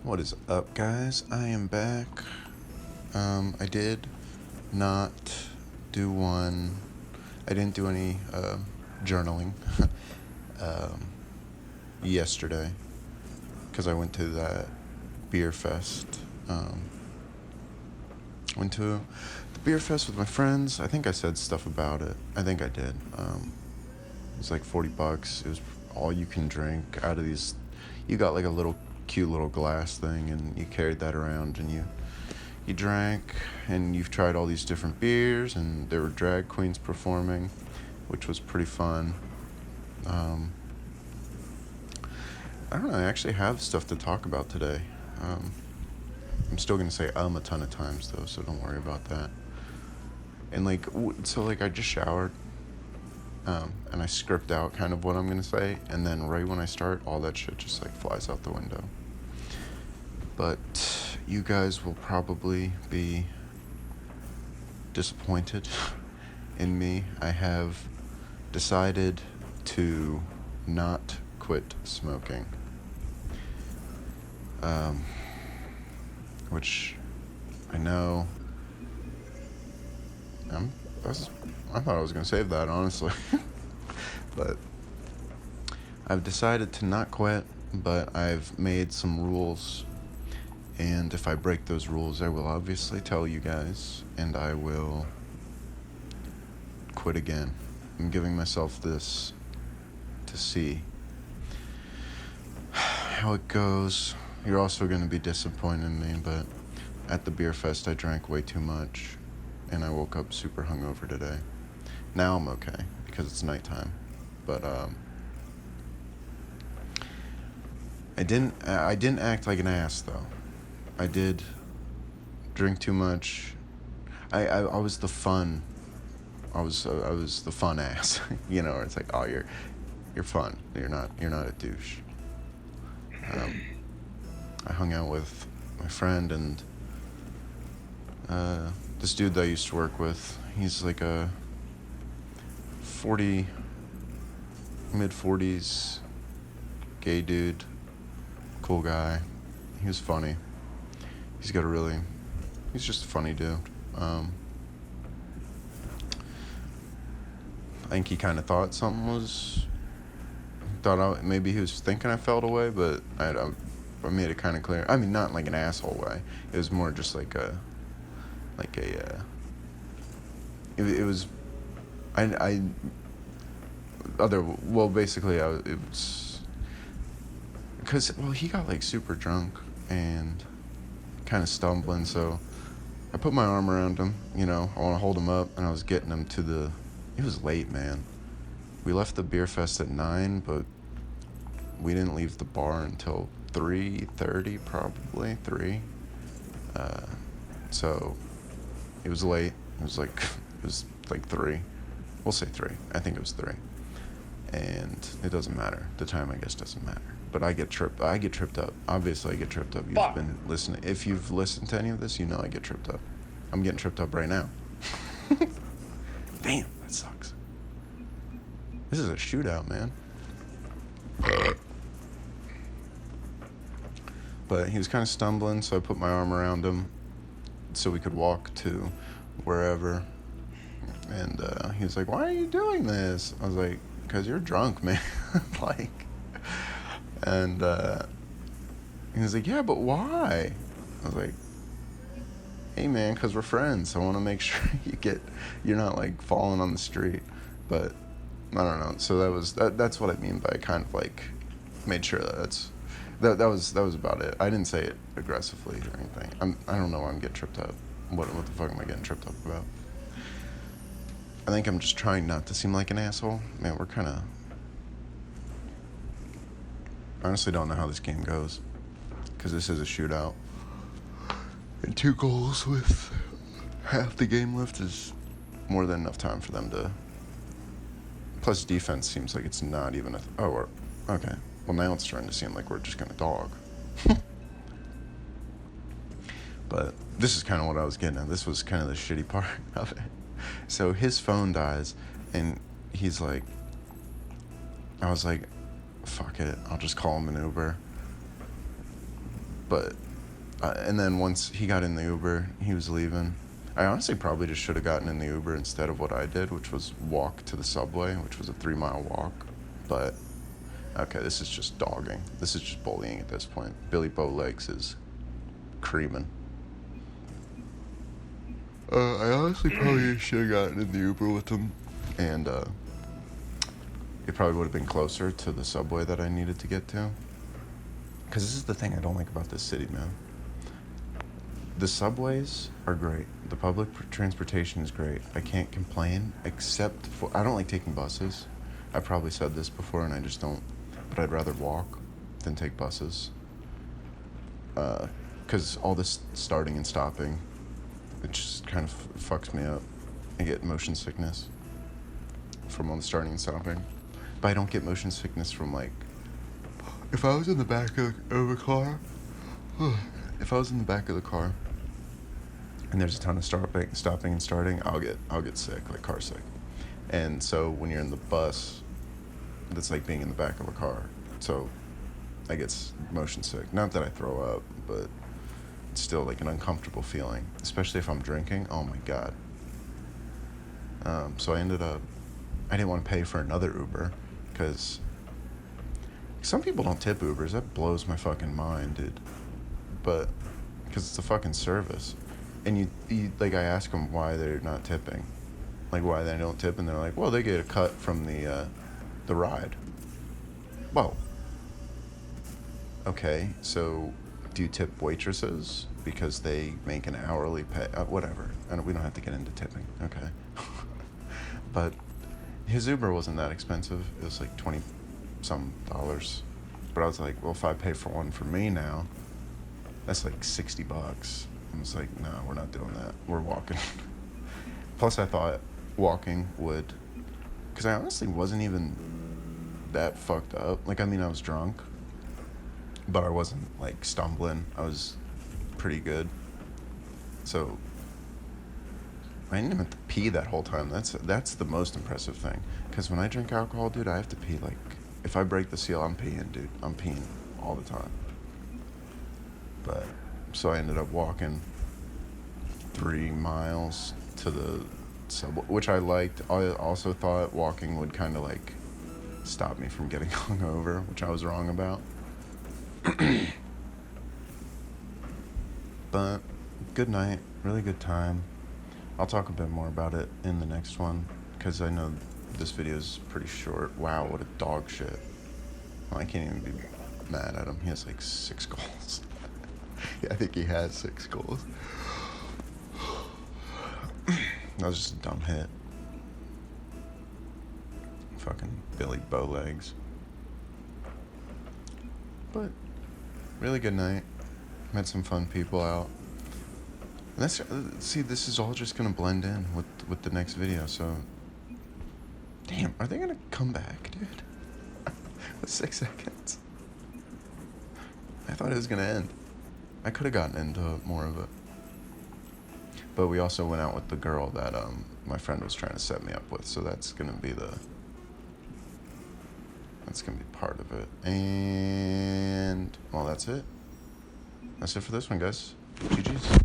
What is up, guys? I am back. I did not do one. I didn't do any journaling yesterday because I went to that beer fest. Went to the beer fest with my friends. I think I said stuff about it. I think I did. It was like $40. It was all you can drink out of these. You got like a little cute little glass thing, and you carried that around, and you drank, and you've tried all these different beers, and there were drag queens performing, which was pretty fun. I don't know, I actually have stuff to talk about today. I'm still gonna say a ton of times though, so don't worry about that. And I just showered, and I script out kind of what I'm gonna say, and then right when I start, all that shit just like flies out the window. But you guys will probably be disappointed in me. I have decided to not quit smoking. Which I know I thought I was going to save that, honestly. But I've decided to not quit, but I've made some rules. And if I break those rules, I will obviously tell you guys, and I will quit again. I'm giving myself this to see how it goes. You're also going to be disappointed in me, but at the beer fest, I drank way too much, and I woke up super hungover today. Now I'm okay, because it's nighttime, but I didn't act like an ass, though. I did drink too much. I was the fun. I was the fun ass, you know. Where it's like, oh, you're fun. You're not a douche. I hung out with my friend and this dude that I used to work with. He's like a mid-40s gay dude, cool guy. He was funny. He's just a funny dude. I think he kind of thought maybe he was thinking I felt away, but I made it kind of clear. I mean, not like an asshole way. It was more just it was, because he got like super drunk and kind of stumbling, so I put my arm around him, I want to hold him up, and I was getting him it was late, man. We left the beer fest at 9, but we didn't leave the bar until 3:30, probably 3. So it was late. It was like 3. We'll say 3. I think it was 3. And it doesn't matter. The time, I guess, doesn't matter. But I get tripped up. Obviously, I get tripped up. Been listening. If you've listened to any of this, I get tripped up. I'm getting tripped up right now. Damn, that sucks. This is a shootout, man. But he was kind of stumbling, so I put my arm around him so we could walk to wherever. And he was like, "Why are you doing this?" I was like, "'Cause you're drunk, man." And he was like, "Yeah, but why?" I was like, "Hey, man, 'cause we're friends. I want to make sure you're not like falling on the street." But I don't know. So that's what I mean by kind of like made sure that was about it. I didn't say it aggressively or anything. I don't know why I'm getting tripped up. What the fuck am I getting tripped up about? I think I'm just trying not to seem like an asshole. Man, we're kind of... I honestly don't know how this game goes, because this is a shootout. And 2 goals with half the game left is more than enough time for them to... Plus defense seems like it's not even okay. Well, now it's starting to seem like we're just going to dog. But this is kind of what I was getting at. This was kind of the shitty part of it. So his phone dies, and he's like... I was like, fuck it, I'll just call him an Uber. But and then once he got in the Uber, he was leaving. I honestly probably just should have gotten in the Uber instead of what I did, which was walk to the subway, which was a 3-mile walk. But okay, this is just dogging. This is just bullying at this point. Billy Bowlegs is creaming. I honestly probably should have gotten in the Uber with him, and it probably would have been closer to the subway that I needed to get to. Because this is the thing I don't like about this city, man. The subways are great. The public transportation is great. I can't complain, except for... I don't like taking buses. I probably said this before, and I just don't. But I'd rather walk than take buses. Because all this starting and stopping, it just kind of fucks me up. I get motion sickness from all the starting and stopping. But I don't get motion sickness from, like... If I was in the back of a car... If I was in the back of the car... and there's a ton of stopping and starting, I'll get sick, like car sick. And so when you're in the bus, that's like being in the back of a car. So I get motion sick. Not that I throw up, but it's still like an uncomfortable feeling, especially if I'm drinking. Oh my God. So I didn't want to pay for another Uber because some people don't tip Ubers. That blows my fucking mind, dude. But because it's a fucking service. And you like, I ask them why they're not tipping, like why they don't tip, and they're like, well, they get a cut from the ride. Well, okay, so do you tip waitresses because they make an hourly pay? Whatever, we don't have to get into tipping, okay? But his Uber wasn't that expensive. It was like $20-some. But I was like, well, if I pay for one for me now, that's like $60. I was like, no, we're not doing that. We're walking. Plus, I thought walking would... Because I honestly wasn't even that fucked up. Like, I mean, I was drunk. But I wasn't, like, stumbling. I was pretty good. So, I didn't even have to pee that whole time. That's the most impressive thing. Because when I drink alcohol, dude, I have to pee, like... If I break the seal, I'm peeing, dude. I'm peeing all the time. But... So I ended up walking 3 miles to the subway, which I liked. I also thought walking would kind of like stop me from getting hungover, which I was wrong about. But good night, really good time. I'll talk a bit more about it in the next one, because I know this video is pretty short. Wow, what a dog shit. Well, I can't even be mad at him. He has like 6 goals. Yeah, I think he has 6 goals. That was just a dumb hit. Fucking Billy Bowlegs. But really good night. Met some fun people out. And see, this is all just gonna blend in with the next video. So, damn, are they gonna come back, dude? With 6 seconds. I thought it was gonna end. I could have gotten into more of it. But we also went out with the girl that my friend was trying to set me up with, so that's gonna be part of it. And well, that's it. That's it for this one, guys. GG's.